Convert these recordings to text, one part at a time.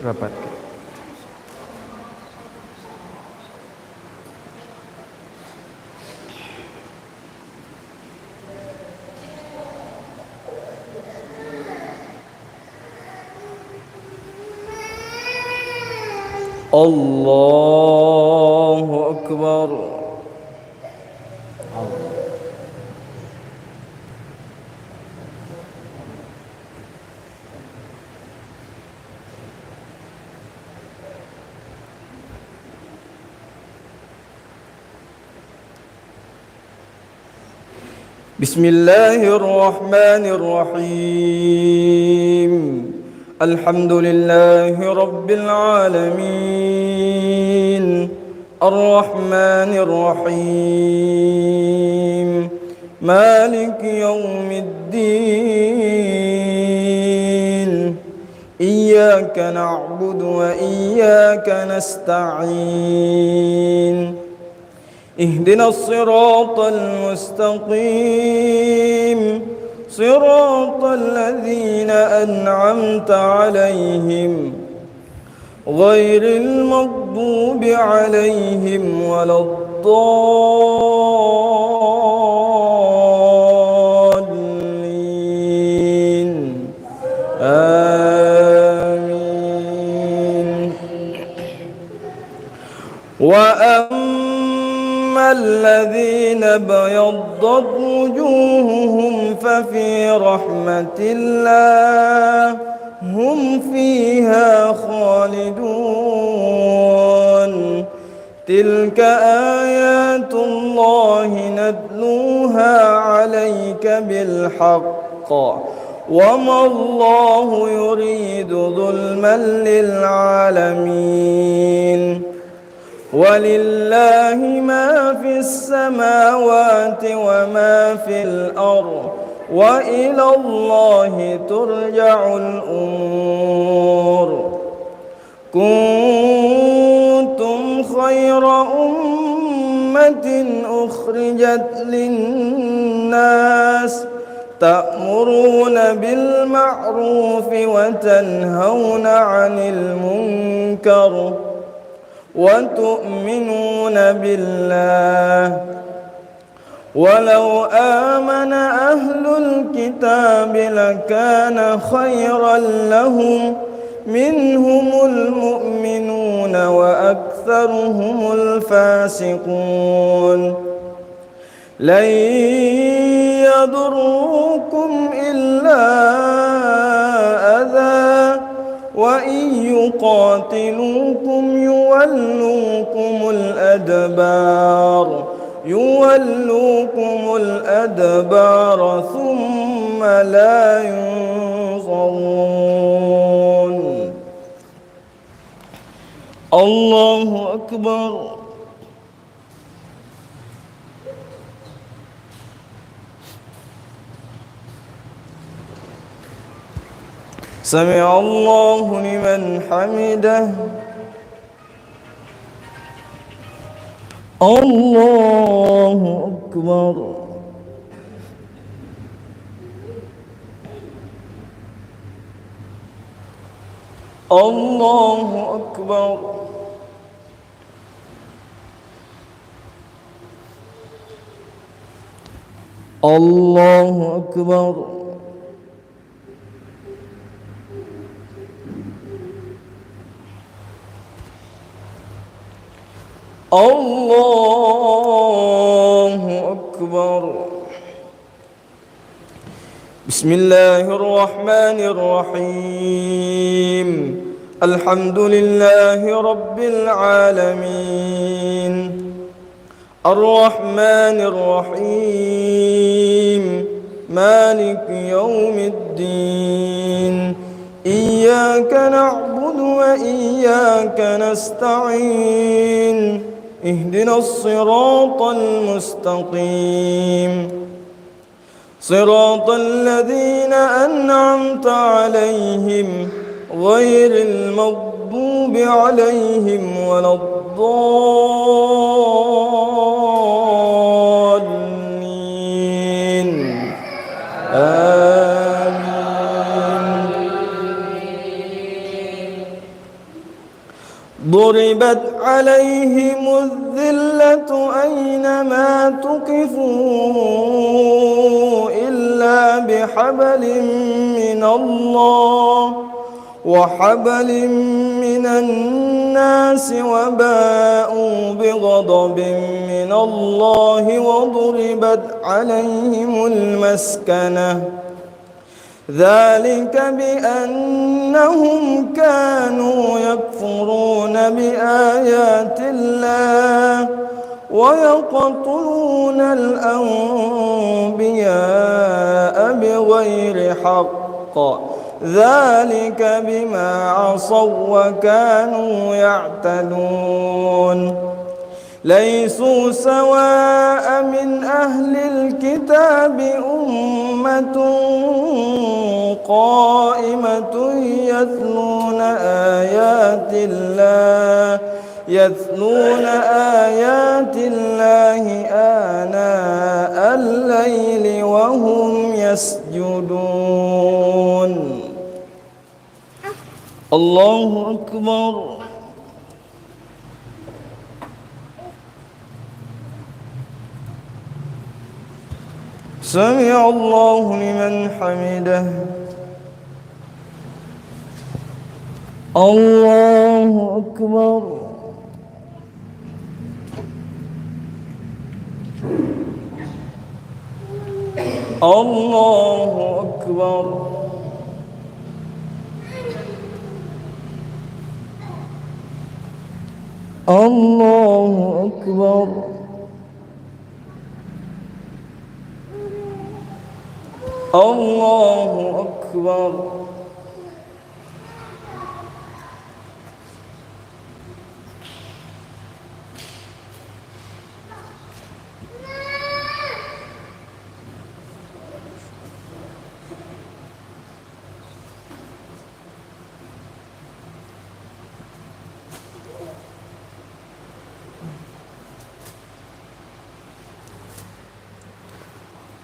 Rapat. Allahu Akbar. بسم الله الرحمن الرحيم. الحمد لله رب العالمين الرحمن الرحيم مالك يوم الدين إياك نعبد وإياك نستعين اهدنا الصراط المستقيم صراط الذين أنعمت عليهم غير المغضوب عليهم ولا الضالين آمين. وأما الذين ابيضت وجوههم ففي رحمة الله هم فيها خالدون. تلك آيات الله نتلوها عليك بالحق وما الله يريد ظلما للعالمين. ولله ما في السماوات وما في الأرض وإلى الله ترجع الأمور. كنتم خير أمة أخرجت للناس تأمرون بالمعروف وتنهون عن المنكر وتؤمنون بالله. ولو آمن أهل الكتاب لكان خيرا لهم منهم المؤمنون وأكثرهم الفاسقون. لن يضروكم إلا أذى وإن يقاتلوكم يولوكم الأدبار ثم لا ينصرون. الله أكبر. سمع الله لمن حمده. الله أكبر. الله أكبر. الله أكبر. الله أكبر. بسم الله الرحمن الرحيم. الحمد لله رب العالمين الرحمن الرحيم مالك يوم الدين إياك نعبد وإياك نستعين اهدنا الصراط المستقيم صراط الذين أنعمت عليهم غير المغضوب عليهم ولا الضالين آمين. ضربت عليهم الذلة أينما تقفوا إلا بحبل من الله وحبل من الناس وباءوا بغضب من الله وضربت عليهم المسكنة ذلك بأنهم كانوا يكفرون بآيات الله ويقتلون الأنبياء بغير حق ذلك بما عصوا وكانوا يعتدون ليسوا سواء من أهل الكتاب أمة قائمة يتلون آيات الله آناء الليل وهم يسجدون. الله أكبر. سمع الله لمن حمده. الله أكبر. الله أكبر. الله أكبر. الله أكبر.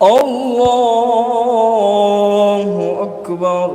الله أكبر.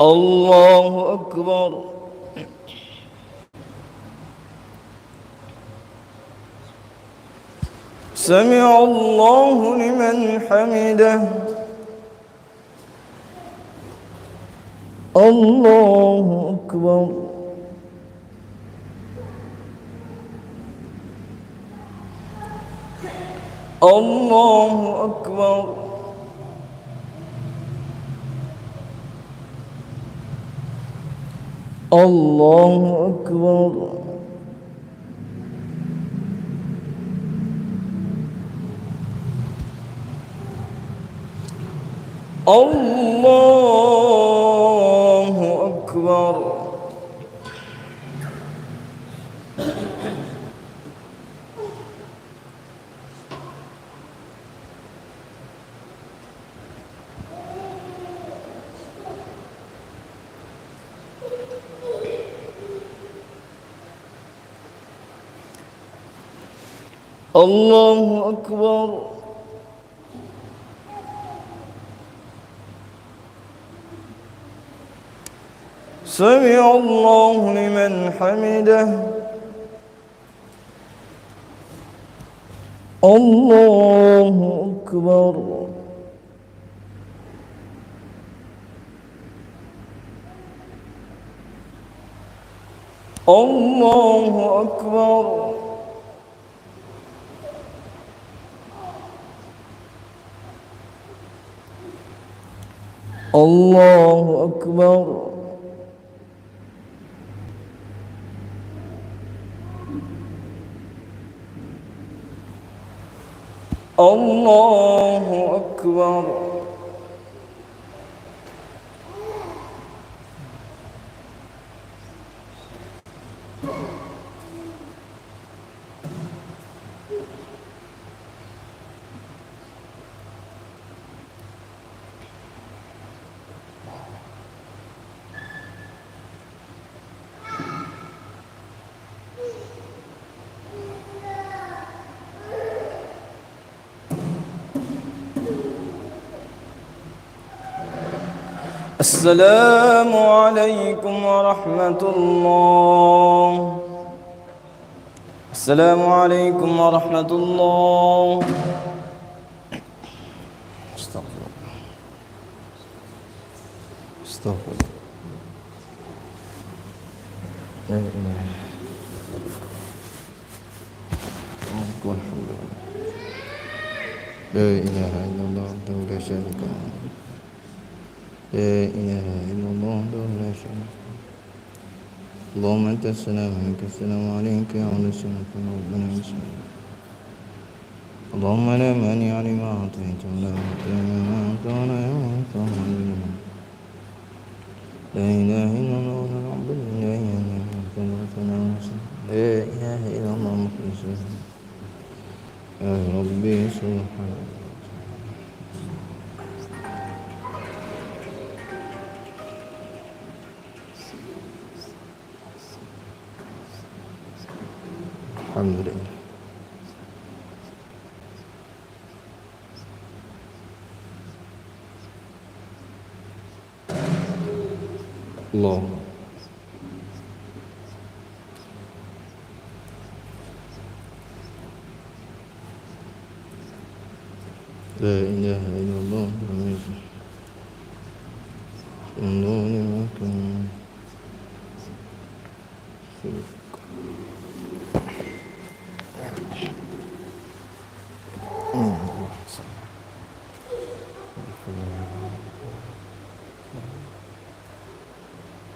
الله أكبر. سمع الله لمن حمده. الله أكبر. الله أكبر. الله أكبر. الله أكبر. الله أكبر. سمع الله لمن حمده. الله أكبر. الله أكبر. الله أكبر. الله أكبر. السلام عليكم ورحمة الله. السلام عليكم ورحمة الله. استغفر الله. استغفر الله. لا إله إلا الله والحمد لله. لا إله إلا الله وحده لا شريك له. لا إله إلا الله وحده لا شريك له. اللهم أنت السلام ومنك السلام عليك يا على السلام ربنا يسلم. اللهم لا مانع لما أعطيت ولا معطي لما أعطيت ولا ينفع من المنع. لا إله إلا الله ولا نعبد إلا إياه لا إله إلا الله مخلصين يا ربي سبحانه. الحمد لله. الله لا إله إلا الله من دون ما كان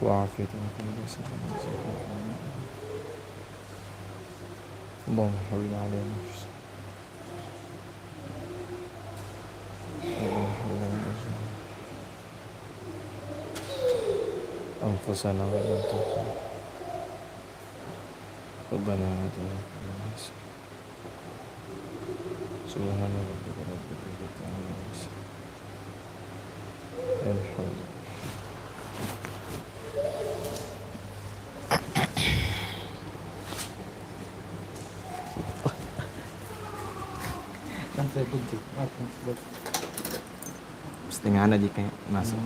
وعافية اللهم حول علينا أنفسنا ولا تغفر ربنا آتنا في الدنيا حسنة سبحان ربك رب العزة عما يصفون الحمد setengah aja kayak masuk.